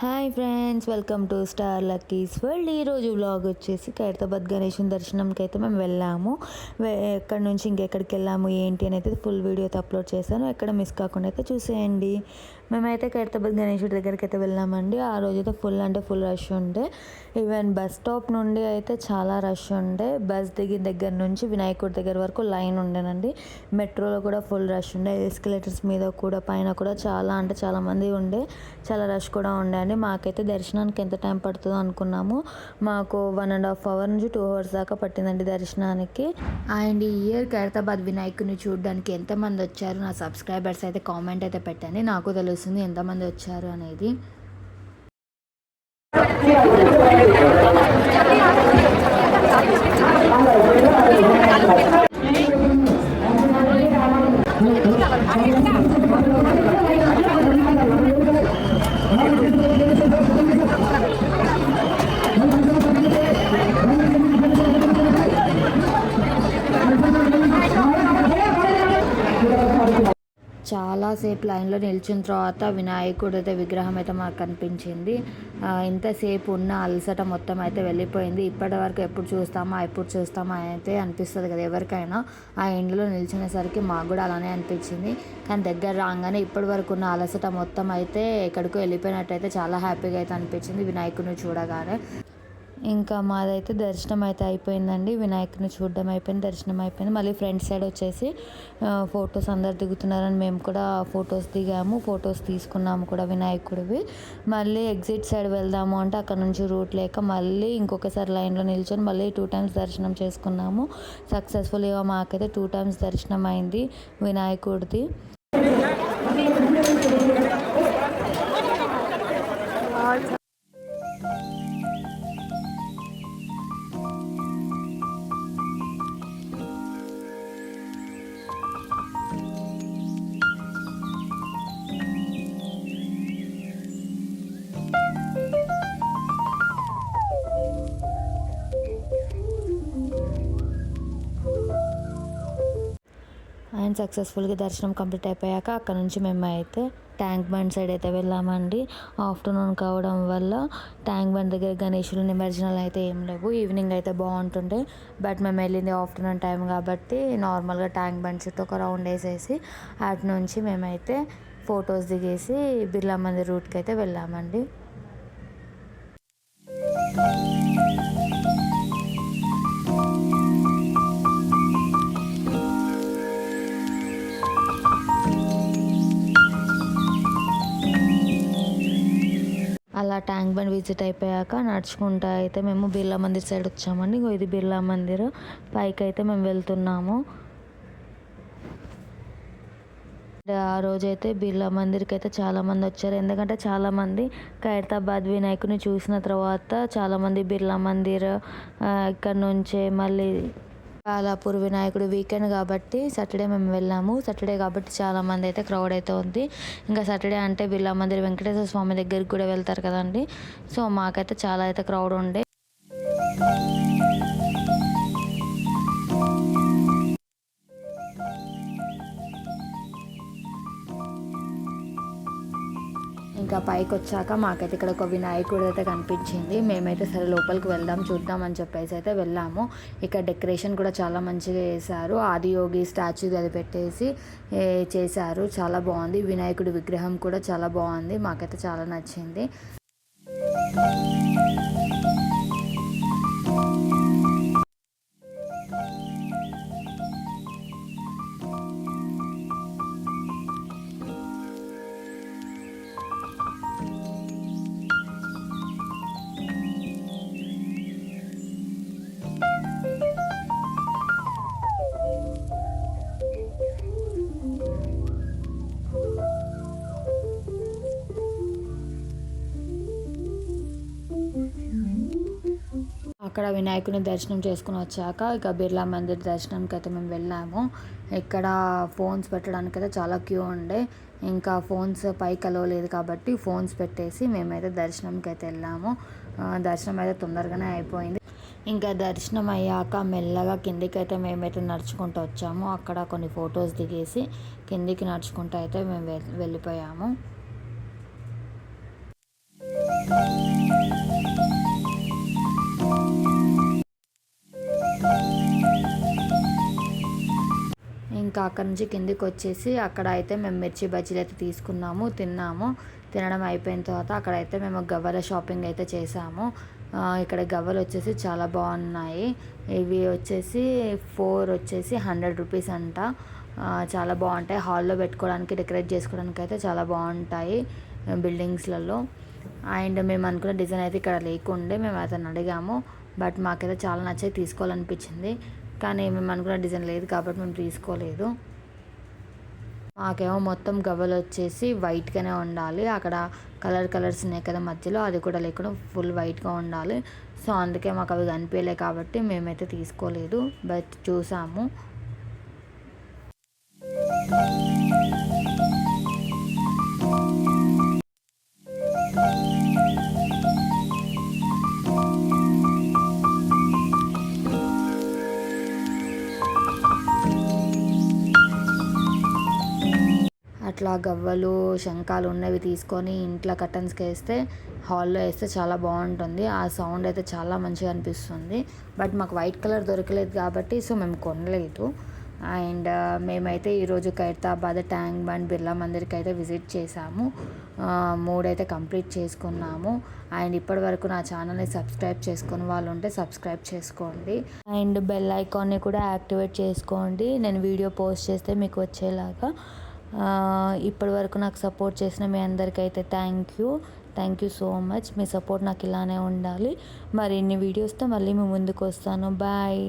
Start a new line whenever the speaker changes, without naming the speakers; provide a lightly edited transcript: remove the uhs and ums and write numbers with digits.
Hi friends, welcome to star Lucky's world. ఈరోజు vlog వచ్చేసి ఖైరతాబాద్ గణేశుని దర్శనంకి అయితే మేము వెళ్ళాము. ఎక్కడి నుంచి ఇంకెక్కడికి వెళ్ళాము ఏంటి అని అయితే ఫుల్ వీడియో అయితే అప్లోడ్ చేశాను. ఎక్కడ మిస్ కాకుండా అయితే చూసేయండి. మేమైతే ఖైరతాబాద్ గణేశుడి దగ్గరికి అయితే వెళ్ళామండి. ఆ రోజు అయితే ఫుల్ అంటే ఫుల్ రష్ ఉండే. ఈవెన్ బస్ స్టాప్ నుండి అయితే చాలా రష్ ఉండే. బస్ దిగిన దగ్గర నుంచి వినాయకుడి దగ్గర వరకు లైన్ ఉండేనండి. మెట్రోలో కూడా ఫుల్ రష్ ఉండే. ఎస్కలేటర్స్ మీద కూడా పైన కూడా చాలా అంటే చాలా మంది ఉండే. చాలా రష్ కూడా ఉండే అండి. మాకైతే దర్శనానికి ఎంత టైం పడుతుందో అనుకున్నాము. మాకు 1.5 hours నుంచి 2 hours దాకా పట్టిందండి దర్శనానికి. అండ్ ఈ ఇయర్ ఖైరతాబాద్ వినాయకుని చూడడానికి ఎంతమంది వచ్చారు నా సబ్స్క్రైబర్స్ అయితే కామెంట్ అయితే పెట్టండి. నాకు తెలుస్తుంది ఎంతమంది వచ్చారు అనేది. చాలాసేపు లైన్లో నిల్చిన తర్వాత వినాయకుడు అయితే విగ్రహం అయితే మాకు కనిపించింది. ఇంతసేపు ఉన్న అలసట మొత్తం అయితే వెళ్ళిపోయింది. ఇప్పటి వరకు ఎప్పుడు చూస్తామా అయితే అనిపిస్తుంది కదా ఎవరికైనా. ఆ ఎండ్లో నిల్చునేసరికి మాకు కూడా అలానే అనిపించింది. కానీ దగ్గర రాగానే ఇప్పటి వరకు ఉన్న అలసట మొత్తం అయితే ఎక్కడికో వెళ్ళిపోయినట్టు అయితే చాలా హ్యాపీగా అయితే అనిపించింది వినాయకుడిని చూడగానే. ఇంకా మాదైతే దర్శనం అయితే అయిపోయిందండి. వినాయకుని చూడడం అయిపోయింది, దర్శనం అయిపోయింది. మళ్ళీ ఫ్రంట్ సైడ్ వచ్చేసి ఫొటోస్ అందరు దిగుతున్నారని మేము కూడా ఫొటోస్ దిగాము. ఫొటోస్ తీసుకున్నాము కూడా వినాయకుడివి. మళ్ళీ ఎగ్జిట్ సైడ్ వెళ్దాము అంటే అక్కడ నుంచి రూట్ లేక మళ్ళీ ఇంకొకసారి లైన్లో నిల్చొని మళ్ళీ 2 times దర్శనం చేసుకున్నాము. సక్సెస్ఫుల్గా మాకైతే 2 times దర్శనం అయింది వినాయకుడిది. అండ్ సక్సెస్ఫుల్గా దర్శనం కంప్లీట్ అయిపోయాక అక్కడ నుంచి మేము అయితే ట్యాంక్ బండ్ సైడ్ అయితే వెళ్ళామండి. ఆఫ్టర్నూన్ కావడం వల్ల ట్యాంక్ బండ్ దగ్గర గణేశులు నిమజ్జనాలు అయితే ఏం లేవు. ఈవినింగ్ అయితే బాగుంటుండే. బట్ మేము వెళ్ళింది ఆఫ్టర్నూన్ టైం కాబట్టి నార్మల్గా ట్యాంక్ బండ్ చుట్టూ ఒక రౌండ్ వేసేసి అటు నుంచి మేమైతే ఫొటోస్ దిగేసి బిర్లా మందిర్ రూట్కి అయితే వెళ్ళామండి. అలా ట్యాంక్ బండ్ విజిట్ అయిపోయాక నడుచుకుంటా అయితే మేము బిర్లా మందిర్ సైడ్ వచ్చామండి. ఇది బిర్లా మందిర్ పైకి అయితే మేము వెళ్తున్నాము. ఆ రోజైతే బిర్లా మందిర్కి అయితే చాలామంది వచ్చారు. ఎందుకంటే చాలామంది ఖైరతాబాద్ వినాయకుని చూసిన తర్వాత చాలామంది బిర్లా మందిర్ ఇక్కడ నుంచే మళ్ళీ బాలాపూర్ వినాయకుడు వీకెండ్ కాబట్టి సాటర్డే మేము వెళ్ళాము. సాటర్డే కాబట్టి చాలామంది అయితే క్రౌడ్ అయితే ఉంది. ఇంకా సాటర్డే అంటే బిర్లా మందిర్ వెంకటేశ్వర స్వామి దగ్గరికి కూడా వెళ్తారు కదండి. సో మాకైతే చాలా అయితే క్రౌడ్ ఉండే. ఇంకా పైకి వచ్చాక మాకైతే ఇక్కడ ఒక వినాయకుడు అయితే కనిపించింది. మేమైతే సరే లోపలికి చూద్దాం అని చెప్పేసి అయితే వెళ్ళాము. ఇక్కడ డెకరేషన్ కూడా చాలా మంచిగా చేశారు. ఆదియోగి స్టాచ్యూ అది పెట్టేసి చేశారు. చాలా బాగుంది. వినాయకుడి విగ్రహం కూడా చాలా బాగుంది. మాకైతే చాలా నచ్చింది. అక్కడ వినాయకుని దర్శనం చేసుకుని వచ్చాక ఇక బిర్లా మందిర్ దర్శనానికి అయితే మేము వెళ్ళాము. ఇక్కడ ఫోన్స్ పెట్టడానికి అయితే చాలా క్యూ ఉండే. ఇంకా ఫోన్స్ పైకి అలో లేదు కాబట్టి ఫోన్స్ పెట్టేసి మేమైతే దర్శనంకి అయితే వెళ్ళాము. దర్శనం అయితే తొందరగానే అయిపోయింది. ఇంకా దర్శనం అయ్యాక మెల్లగా కిందికి అయితే మేమైతే నడుచుకుంటూ వచ్చాము. అక్కడ కొన్ని ఫొటోస్ దిగేసి కిందికి నడుచుకుంటూ అయితే మేము వెళ్ళిపోయాము. అక్కడి నుంచి కిందికి వచ్చేసి అక్కడ అయితే మేము మిర్చి బజ్జీలు అయితే తీసుకున్నాము, తిన్నాము. తినడం అయిపోయిన తర్వాత అక్కడైతే మేము గవ్వల షాపింగ్ అయితే చేసాము. ఇక్కడ గవ్వలు వచ్చేసి చాలా బాగున్నాయి. ఇవి వచ్చేసి 4 వచ్చేసి 100 రూపీస్ అంట. చాలా బాగుంటాయి. హాల్లో పెట్టుకోవడానికి, డెకరేట్ చేసుకోవడానికి అయితే చాలా బాగుంటాయి బిల్డింగ్స్లలో. అండ్ మేము అనుకున్న డిజైన్ అయితే ఇక్కడ లేకుండే మేము అతను అడిగాము. బట్ మాకైతే చాలా నచ్చాయి, తీసుకోవాలనిపించింది. కానీ మేము అనుకున్న డిజైన్ లేదు కాబట్టి మేము తీసుకోలేదు. మాకేమో మొత్తం గవ్వలు వచ్చేసి వైట్గానే ఉండాలి. అక్కడ కలర్స్ ఉన్నాయి కదా మధ్యలో, అది కూడా లేకుండా ఫుల్ వైట్గా ఉండాలి. సో అందుకే మాకు అవి కనిపించలే కాబట్టి మేమైతే తీసుకోలేదు. బట్ చూసాము. అట్లా గవ్వలు, శంఖాలు ఉన్నవి తీసుకొని ఇంట్లో కర్టన్స్కి వేస్తే, హాల్లో వేస్తే చాలా బాగుంటుంది. ఆ సౌండ్ అయితే చాలా మంచిగా అనిపిస్తుంది. బట్ మాకు వైట్ కలర్ దొరకలేదు కాబట్టి సో మేము కొనలేదు. అండ్ మేమైతే ఈరోజు ఖైరతాబాద్, ట్యాంక్ బండ్, బిర్లా మందిర్కి అయితే విజిట్ చేసాము. 3 అయితే కంప్లీట్ చేసుకున్నాము. అండ్ ఇప్పటి వరకు నా ఛానల్ని సబ్స్క్రైబ్ చేసుకుని వాళ్ళు ఉంటే సబ్స్క్రైబ్ చేసుకోండి. అండ్ బెల్ ఐకాన్ని కూడా యాక్టివేట్ చేసుకోండి, నేను వీడియో పోస్ట్ చేస్తే మీకు వచ్చేలాగా. ఇప్పటి వరకు నాకు సపోర్ట్ చేసిన మీ అందరికైతే థ్యాంక్ యూ సో మచ్. మీ సపోర్ట్ నాకు ఇలానే ఉండాలి. మరిన్ని వీడియోస్తో మళ్ళీ మీ ముందుకు వస్తాను. బాయ్.